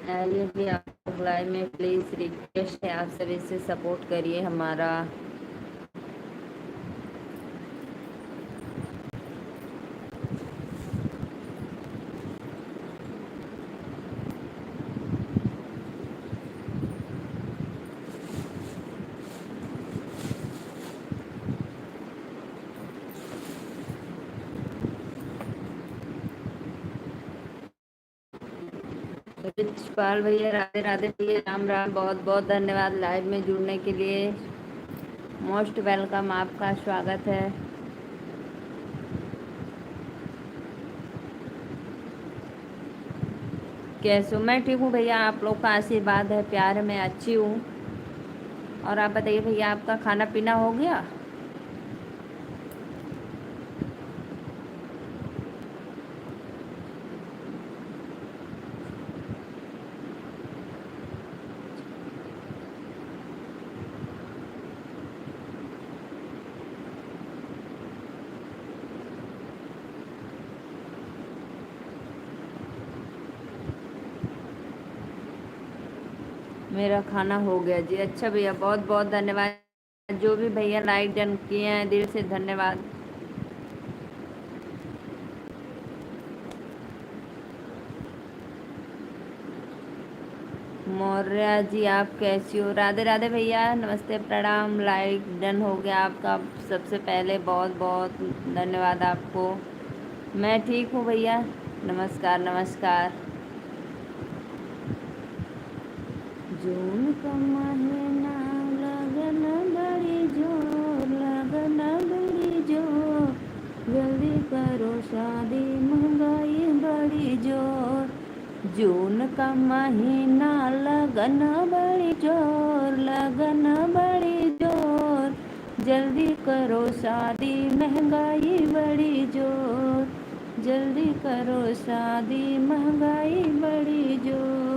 ये भी आप लोग लाइव में प्लीज रिक्वेस्ट है, आप सभी से सपोर्ट करिए हमारा। रिचपाल भैया राधे राधे भैया, राम राम, बहुत बहुत धन्यवाद लाइव में जुड़ने के लिए। मोस्ट वेलकम, आपका स्वागत है। कैसे हो? मैं ठीक हूँ भैया, आप लोग का आशीर्वाद है, प्यार है, मैं अच्छी हूँ। और आप बताइए भैया, आपका खाना पीना हो गया? मेरा खाना हो गया जी। अच्छा भैया, बहुत बहुत धन्यवाद। जो भी भैया लाइक डन किए हैं, दिल से धन्यवाद। मौर्य जी, आप कैसी हो? राधे राधे भैया, नमस्ते, प्रणाम। लाइक डन हो गया आपका, सबसे पहले बहुत बहुत धन्यवाद आपको। मैं ठीक हूँ भैया, नमस्कार नमस्कार। जून का महीना, लगन बड़ी जोर, लगन बड़ी जोर, जल्दी करो शादी, महंगाई बड़ी जोर। जून का महीना, लगन बड़ी जोर, लगन बड़ी जोर, जल्दी करो शादी, महंगाई बड़ी जोर, जल्दी करो शादी, महंगाई बड़ी जोर।